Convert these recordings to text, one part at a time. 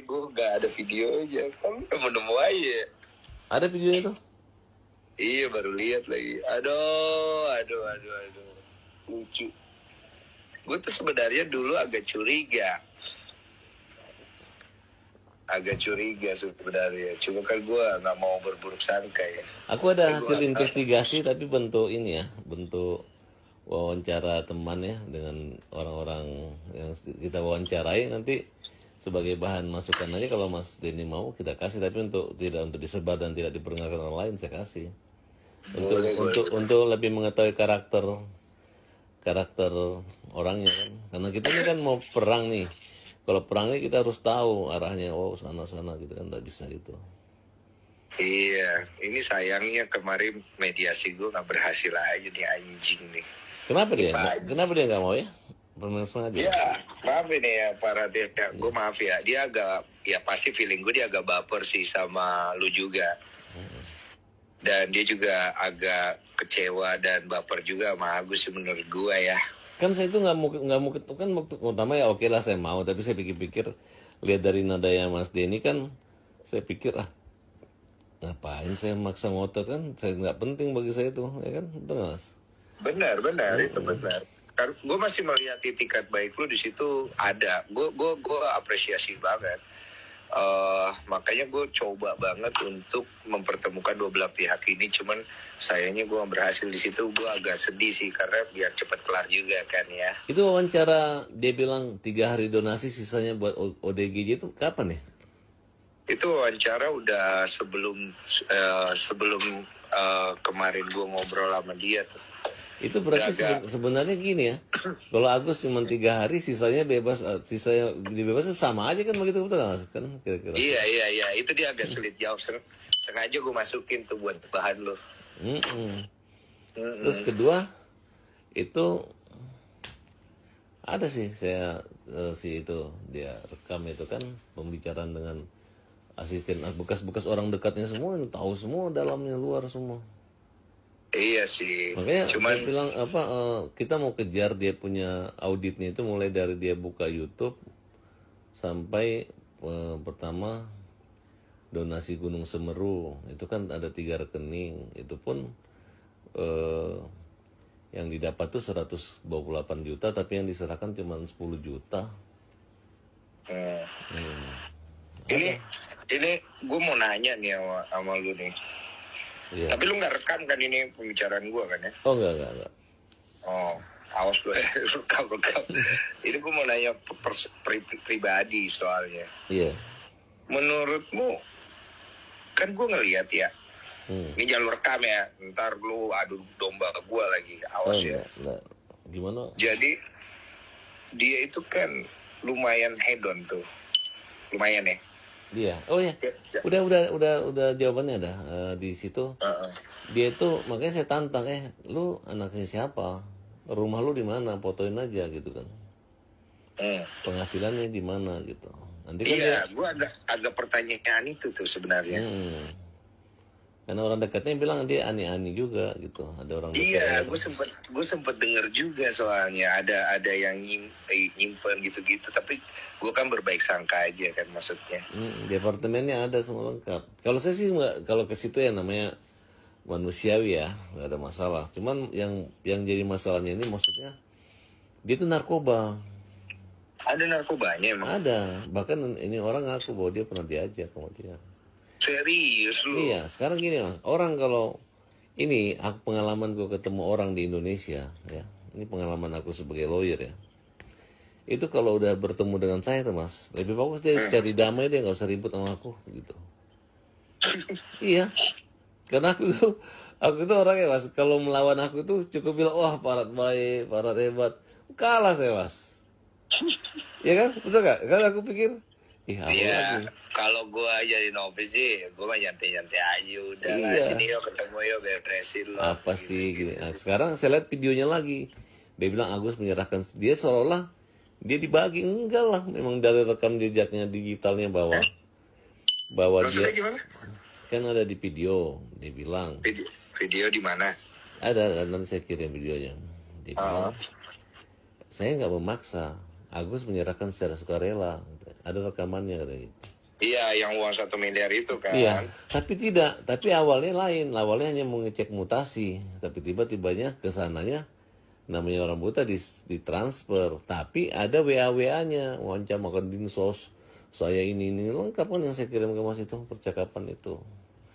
gue gak ada videonya. Kan nemu aja. Ada videonya tuh? Iya, baru lihat lagi. Aduh. Lucu. Gue tuh sebenarnya dulu agak curiga sebenarnya. Cuma kan gue nggak mau berburuk sangka ya. Aku ada hasil investigasi tapi bentuk ini ya, bentuk wawancara teman ya dengan orang-orang yang kita wawancarai, nanti sebagai bahan masukan aja. Kalau Mas Denny mau kita kasih, tapi tidak untuk disebar dan tidak diperdengarkan orang lain, saya kasih. Untuk lebih mengetahui karakter orangnya kan. Karena kita ini kan mau perang nih. Kalau perang ini kita harus tahu arahnya, sana gitu kan, nggak bisa gitu. Iya, ini sayangnya kemarin mediasi gue nggak berhasil aja nih, anjing nih. Kenapa dia nggak mau ya? Permainan sengaja. Ya, maaf ini ya para dia, gue maaf ya. Dia agak, ya pasti feeling gue dia agak baper sih sama lu juga. Dan dia juga agak kecewa dan baper juga sama Agus sih menurut gue ya. Kan saya itu nggak mau kan waktu pertama ya oke lah saya mau, tapi saya pikir-pikir lihat dari nadanya Mas Denny kan, saya pikir ngapain saya maksa ngotot, kan saya nggak penting bagi saya itu, ya kan, betul nggak Mas? Benar itu benar. Kan gue masih melihat itikat baik lu di situ ada. Gue apresiasi banget. Makanya gue coba banget untuk mempertemukan dua belah pihak ini. Cuman sayangnya gue gak berhasil di situ. Gue agak sedih sih karena biar cepat kelar juga kan ya. Itu wawancara dia bilang 3 hari donasi sisanya buat ODGJ itu kapan ya? Itu wawancara udah sebelum kemarin gue ngobrol sama dia tuh. Itu berarti sebenarnya gini ya, kalau Agus cuma 3 hari sisanya bebas, sisanya dibebas sama aja kan begitu, betul nggak Mas? Kan kira-kira. Iya, itu dia agak sulit jawab. Sengaja gue masukin tuh buat bahan lo. Terus kedua itu ada sih saya itu dia rekam itu kan pembicaraan dengan asisten, bekas-bekas orang dekatnya semua, yang tahu semua dalamnya luar semua. Iya sih. Makanya saya bilang kita mau kejar dia punya auditnya itu mulai dari dia buka YouTube sampai pertama donasi Gunung Semeru itu kan ada 3 rekening, itu pun yang didapat tuh 128 juta tapi yang diserahkan cuma 10 juta. Ini gue mau nanya nih sama lu nih. Iya. Tapi lu nggak rekam kan ini pembicaraan gue kan ya? Oh enggak. Oh, awas lu ya, rekam. Ini gue mau nanya pribadi soalnya. Iya. Menurutmu, kan gue ngeliat ya, ini jalur rekam ya, ntar lu adu domba ke gue lagi, awas ya. Enggak. Gimana? Jadi, dia itu kan lumayan hedon tuh, lumayan ya. Dia, oh ya, udah jawabannya ada di situ. Dia itu makanya saya tantang, lu anaknya siapa? Rumah lu di mana? Fotoin aja gitu kan. Penghasilannya di mana gitu. Nanti kan iya, gue agak pertanyaan itu tuh sebenarnya. Karena orang dekatnya bilang dia ani-ani juga gitu. Ada orang dekat. Iya, gue sempet denger juga soalnya ada yang nyimpen gitu-gitu. Tapi gue kan berbaik sangka aja kan maksudnya. Di apartemennya ada semua lengkap. Kalau saya sih nggak, kalau ke situ ya namanya manusiawi ya, nggak ada masalah. Cuman yang jadi masalahnya ini maksudnya dia itu narkoba. Ada narkobanya emang? Ada. Bahkan ini orang ngaku bahwa dia pernah diajak sama dia. Serius lu? Iya, sekarang gini Mas, orang kalau ini pengalaman gue ketemu orang di Indonesia ya, ini pengalaman aku sebagai lawyer ya. Itu kalau udah bertemu dengan saya tuh Mas, lebih bagus dia cari damai, dia nggak usah ribut sama aku gitu. Iya, karena aku tuh orangnya Mas, kalau melawan aku tuh cukup bilang wah Parat baik, Parat hebat, kalah saya Mas. Iya kan, betul gak? Karena aku pikir iya, kalau gue jadi novis sih, gue mah nyantai-nyantai aja udah lah. Sini yuk ketemu yuk beresin lo. Apa sih gini. Nah, sekarang saya lihat videonya lagi. Dia bilang Agus menyerahkan, dia seolah dia dibagi. Enggak lah, memang dari rekam jejaknya digitalnya bahwa dia gimana? kan ada di video. Dia bilang video di mana? ada, nanti saya kirim videonya. Dia bilang saya nggak memaksa. Agus menyerahkan secara sukarela. Ada rekamannya kayak gitu. Iya, yang uang 1 miliar itu kan. Iya, tapi tidak. Tapi awalnya lain. Awalnya hanya mau ngecek mutasi. Tapi tiba-tibanya kesananya namanya orang buta ditransfer. Tapi ada WA-WA-nya. Wancam makan dinsos. Saya ini lengkap kan yang saya kirim ke Mas itu percakapan itu.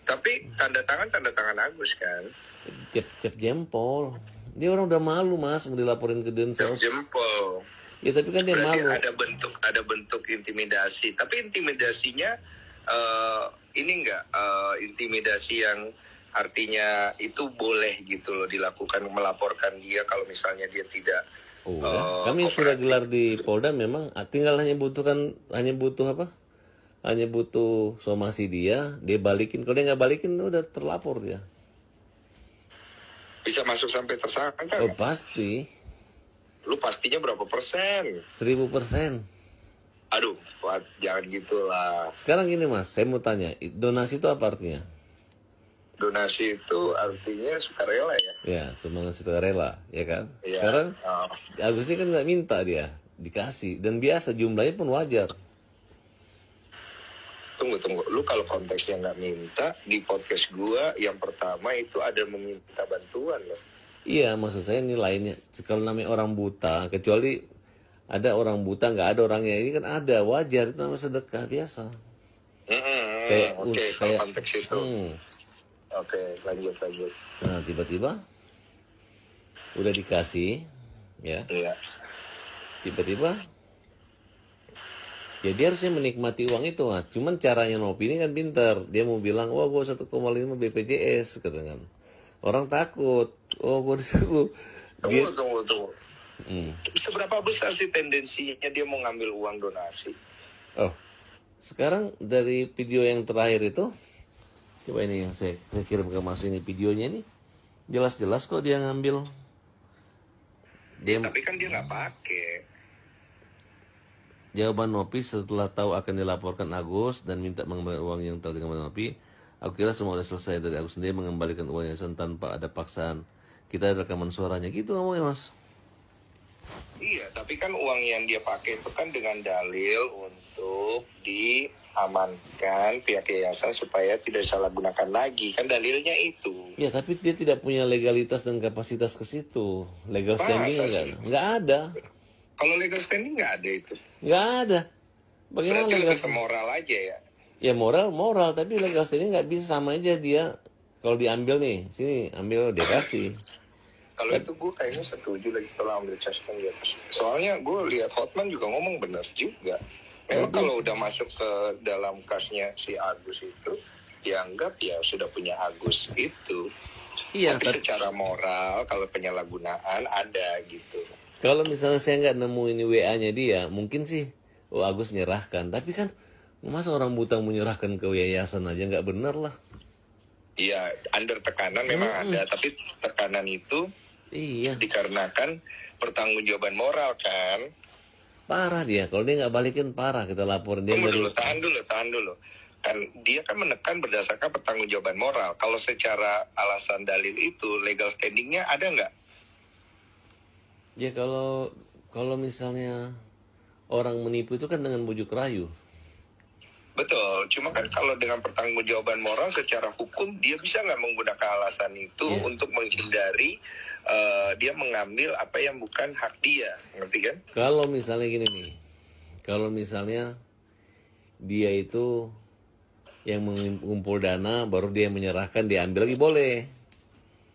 Tapi tanda tangan Agus kan. Cep jempol. Dia orang udah malu Mas mau dilaporin ke Densos. Jempol. Ya tapi kan dia Berarti malu. ada bentuk intimidasi. Tapi intimidasinya ini enggak intimidasi yang artinya itu boleh gitu loh dilakukan, melaporkan dia kalau misalnya dia tidak. Udah. Kami sudah gelar di Polda memang tinggal hanya butuh apa? Hanya butuh somasi dia balikin. Kalau dia nggak balikin udah terlapor dia. Bisa masuk sampai tersangka. Oh pasti. Lu pastinya berapa persen? 1000%. Aduh, jangan gitulah. Sekarang gini Mas, saya mau tanya, donasi itu apa artinya? Donasi itu artinya sukarela ya? Ya, semangat sukarela, ya kan? Ya. Sekarang Agus ini kan nggak minta dia, dikasih. Dan biasa jumlahnya pun wajar. Tunggu. Lu kalau konteksnya nggak minta, di podcast gua yang pertama itu ada meminta bantuan loh. Iya, maksud saya ini lainnya. Kalau namanya orang buta, kecuali ada orang buta, nggak ada orangnya. Ini kan ada, wajar. Itu namanya sedekah biasa. Oke, kalau konteks itu. Oke, lanjut. Nah, tiba-tiba udah dikasih, ya. Iya. Tiba-tiba, ya dia harusnya menikmati uang itu. Nah. Cuman caranya Nopi ini kan pintar. Dia mau bilang, wah gue 1,5 BPJS, katanya. Orang takut. Oh, gue disuruh. Tunggu. Seberapa besar sih tendensinya dia mau ngambil uang donasi? Oh, sekarang dari video yang terakhir itu, coba ini yang saya kirim ke Mas ini videonya ini, jelas-jelas kok dia ngambil. Tapi kan dia nggak pakai. Jawaban Nopi setelah tahu akan dilaporkan Agus dan minta mengembalikan uang yang telah dikembalikan Nopi, aku kira semua sudah selesai dari Agus sendiri mengembalikan uang yang tanpa ada paksaan. Kita ada rekaman suaranya gitu ngomongnya Mas. Iya, tapi kan uang yang dia pakai itu kan dengan dalil untuk diamankan pihak yayasan supaya tidak salah gunakan lagi. Kan dalilnya itu. Ya, tapi dia tidak punya legalitas dan kapasitas ke situ. Legal standing nggak ada. Kalau legal standing nggak ada itu. Nggak ada. Bagaimana berarti legal lebih ke moral aja ya? Ya moral, tapi legal standing nggak bisa sama aja dia. Kalau diambil nih, sini ambil dia kasih. Kalau itu gue kayaknya setuju lagi kalau ambil cash kan di atas. Soalnya gue lihat Hotman juga ngomong benar juga. Memang kalau udah masuk ke dalam kasnya si Agus itu, dianggap ya sudah punya Agus itu. Iya. Tapi secara moral kalau penyalahgunaan ada gitu. Kalau misalnya saya nggak nemu ini WA-nya dia, mungkin sih, Agus nyerahkan. Tapi kan masa orang buta menyerahkan ke yayasan aja nggak benar lah. Iya, under tekanan memang ada, tapi tekanan itu dikarenakan pertanggungjawaban moral kan. Parah dia, kalau dia nggak balikin parah, kita laporin dia. Tahan dulu. Kan dia kan menekan berdasarkan pertanggungjawaban moral. Kalau secara alasan dalil itu legal standingnya ada nggak? Ya kalau misalnya orang menipu itu kan dengan bujuk rayu. Betul, cuma kan kalau dengan pertanggungjawaban moral secara hukum dia bisa nggak menggunakan alasan itu untuk menghindari dia mengambil apa yang bukan hak dia, ngerti kan? Kalau misalnya gini nih, kalau misalnya dia itu yang mengumpul dana baru dia menyerahkan diambil lagi boleh.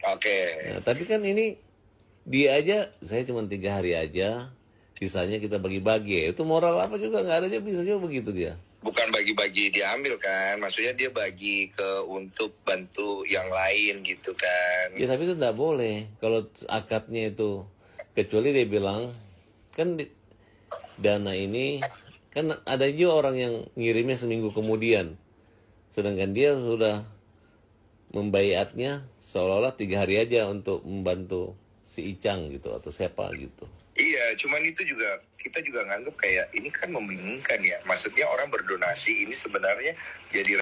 Oke. Nah, tapi kan ini dia aja, saya cuma 3 hari aja, sisanya kita bagi-bagi. Itu moral apa juga nggak ada aja bisa juga begitu dia. Bukan bagi-bagi dia ambil kan, maksudnya dia bagi untuk bantu yang lain gitu kan. Ya tapi itu nggak boleh kalau akadnya itu, kecuali dia bilang kan dana ini kan ada juga orang yang ngirimnya seminggu kemudian, sedangkan dia sudah membaiatnya seolah-olah 3 hari aja untuk membantu si Icang gitu atau siapa gitu. Iya, cuman itu juga kita juga nganggap kayak ini kan membingungkan ya. Maksudnya orang berdonasi ini sebenarnya jadi